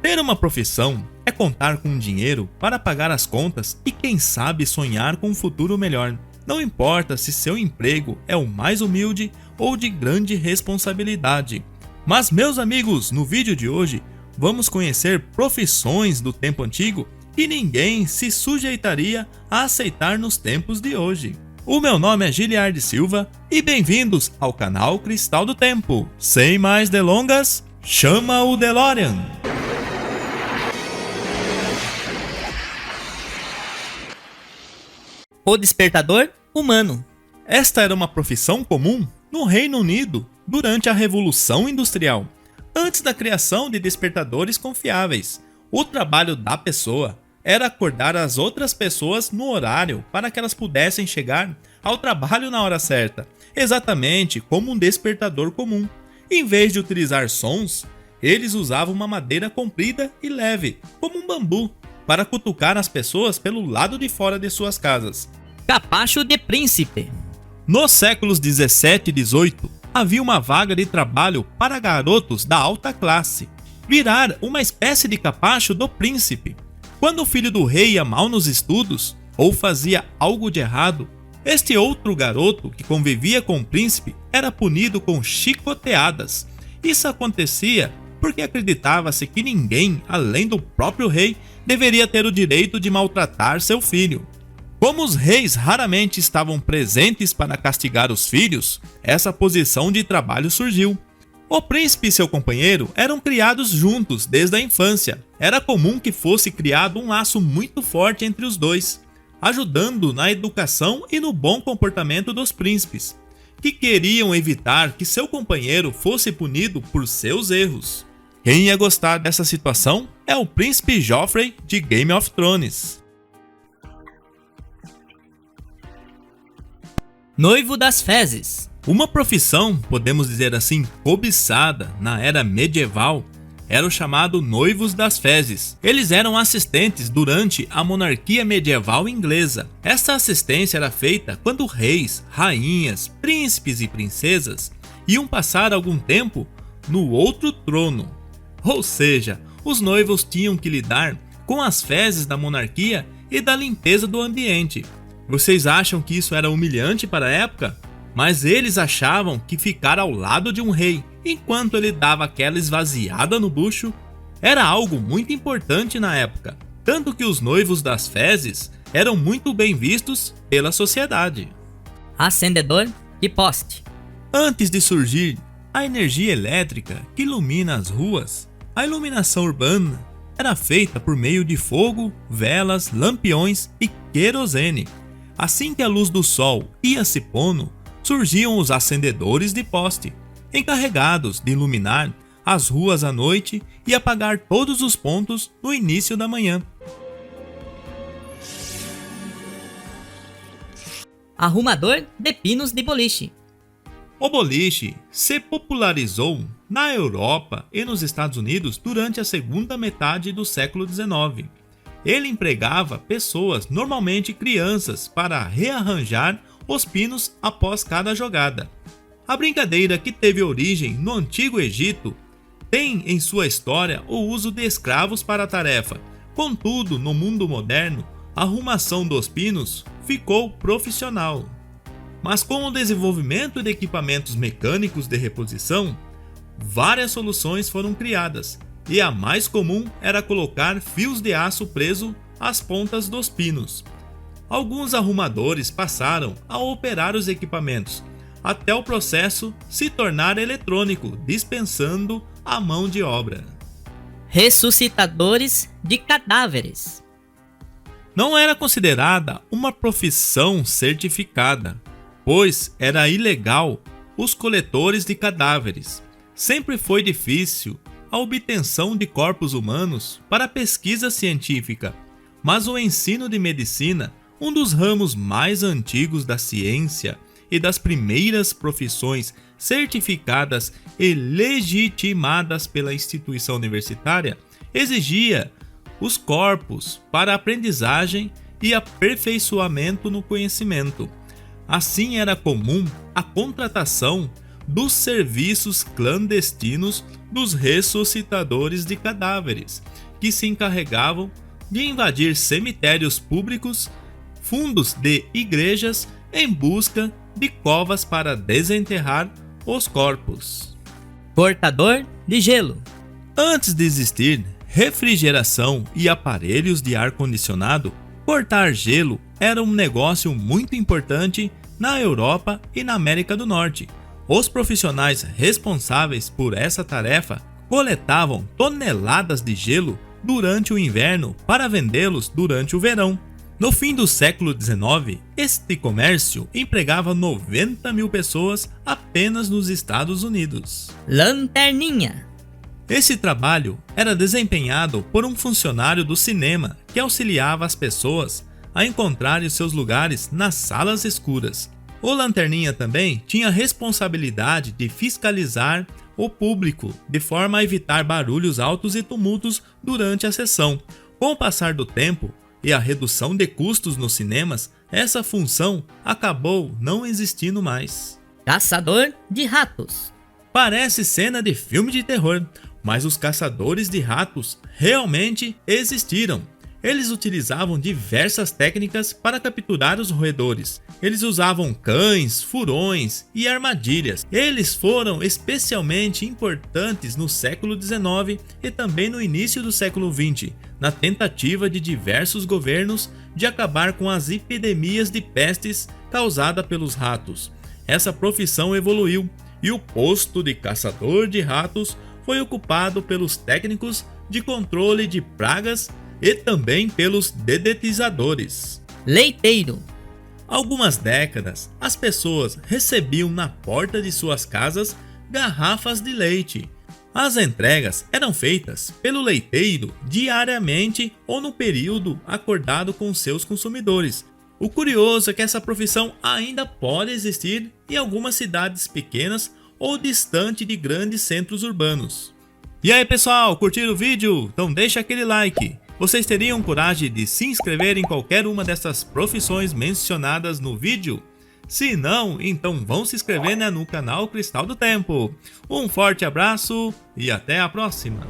Ter uma profissão é contar com dinheiro para pagar as contas e, quem sabe, sonhar com um futuro melhor. Não importa se seu emprego é o mais humilde ou de grande responsabilidade. Mas, meus amigos, no vídeo de hoje, vamos conhecer profissões do tempo antigo que ninguém se sujeitaria a aceitar nos tempos de hoje. O meu nome é Giliard Silva e bem-vindos ao canal Cristal do Tempo. Sem mais delongas, chama o DeLorean! O despertador humano. Esta era uma profissão comum no Reino Unido durante a Revolução Industrial. Antes da criação de despertadores confiáveis, o trabalho da pessoa era acordar as outras pessoas no horário para que elas pudessem chegar ao trabalho na hora certa, exatamente como um despertador comum. Em vez de utilizar sons, eles usavam uma madeira comprida e leve, como um bambu, para cutucar as pessoas pelo lado de fora de suas casas. Capacho de príncipe. Nos séculos 17 e 18, havia uma vaga de trabalho para garotos da alta classe, virar uma espécie de capacho do príncipe. Quando o filho do rei ia mal nos estudos ou fazia algo de errado, este outro garoto que convivia com o príncipe era punido com chicoteadas. Isso acontecia porque acreditava-se que ninguém, além do próprio rei, deveria ter o direito de maltratar seu filho. Como os reis raramente estavam presentes para castigar os filhos, essa posição de trabalho surgiu. O príncipe e seu companheiro eram criados juntos desde a infância. Era comum que fosse criado um laço muito forte entre os dois, ajudando na educação e no bom comportamento dos príncipes, que queriam evitar que seu companheiro fosse punido por seus erros. Quem ia gostar dessa situação é o príncipe Joffrey de Game of Thrones. Noivo das fezes. Uma profissão, podemos dizer assim, cobiçada na era medieval, era o chamado noivos das fezes. Eles eram assistentes durante a monarquia medieval inglesa. Essa assistência era feita quando reis, rainhas, príncipes e princesas iam passar algum tempo no outro trono. Ou seja, os noivos tinham que lidar com as fezes da monarquia e da limpeza do ambiente. Vocês acham que isso era humilhante para a época? Mas eles achavam que ficar ao lado de um rei, enquanto ele dava aquela esvaziada no bucho, era algo muito importante na época. Tanto que os noivos das fezes eram muito bem vistos pela sociedade. Acendedor de poste. Antes de surgir a energia elétrica que ilumina as ruas, a iluminação urbana era feita por meio de fogo, velas, lampiões e querosene. Assim que a luz do sol ia se pondo, surgiam os acendedores de poste, encarregados de iluminar as ruas à noite e apagar todos os pontos no início da manhã. Arrumador de pinos de boliche. O boliche se popularizou na Europa e nos Estados Unidos durante a segunda metade do século XIX. Ele empregava pessoas, normalmente crianças, para rearranjar os pinos após cada jogada. A brincadeira, que teve origem no Antigo Egito, tem em sua história o uso de escravos para a tarefa. Contudo, no mundo moderno, a arrumação dos pinos ficou profissional. Mas com o desenvolvimento de equipamentos mecânicos de reposição, várias soluções foram criadas, e a mais comum era colocar fios de aço preso às pontas dos pinos. Alguns arrumadores passaram a operar os equipamentos, até o processo se tornar eletrônico, dispensando a mão de obra. Ressuscitadores de cadáveres. Não era considerada uma profissão certificada, pois era ilegal os coletores de cadáveres. Sempre foi difícil a obtenção de corpos humanos para pesquisa científica, mas o ensino de medicina, um dos ramos mais antigos da ciência e das primeiras profissões certificadas e legitimadas pela instituição universitária, exigia os corpos para aprendizagem e aperfeiçoamento no conhecimento. Assim, era comum a contratação dos serviços clandestinos dos ressuscitadores de cadáveres, que se encarregavam de invadir cemitérios públicos, fundos de igrejas em busca de covas para desenterrar os corpos. Cortador de gelo. Antes de existir refrigeração e aparelhos de ar-condicionado, cortar gelo era um negócio muito importante na Europa e na América do Norte. Os profissionais responsáveis por essa tarefa coletavam toneladas de gelo durante o inverno para vendê-los durante o verão. No fim do século XIX, este comércio empregava 90 mil pessoas apenas nos Estados Unidos. Lanterninha. Esse trabalho era desempenhado por um funcionário do cinema que auxiliava as pessoas a encontrarem seus lugares nas salas escuras. O lanterninha também tinha a responsabilidade de fiscalizar o público, de forma a evitar barulhos altos e tumultos durante a sessão. Com o passar do tempo e a redução de custos nos cinemas, essa função acabou não existindo mais. Caçador de ratos. Parece cena de filme de terror, mas os caçadores de ratos realmente existiram. Eles utilizavam diversas técnicas para capturar os roedores. Eles usavam cães, furões e armadilhas. Eles foram especialmente importantes no século XIX e também no início do século XX, na tentativa de diversos governos de acabar com as epidemias de pestes causadas pelos ratos. Essa profissão evoluiu e o posto de caçador de ratos foi ocupado pelos técnicos de controle de pragas e também pelos dedetizadores. Leiteiro. Algumas décadas, as pessoas recebiam na porta de suas casas garrafas de leite. As entregas eram feitas pelo leiteiro diariamente ou no período acordado com seus consumidores. O curioso é que essa profissão ainda pode existir em algumas cidades pequenas ou distante de grandes centros urbanos. E aí pessoal, curtiram o vídeo? Então deixa aquele like. Vocês teriam coragem de se inscrever em qualquer uma dessas profissões mencionadas no vídeo? Se não, então vão se inscrever no canal Cristal do Tempo. Um forte abraço e até a próxima!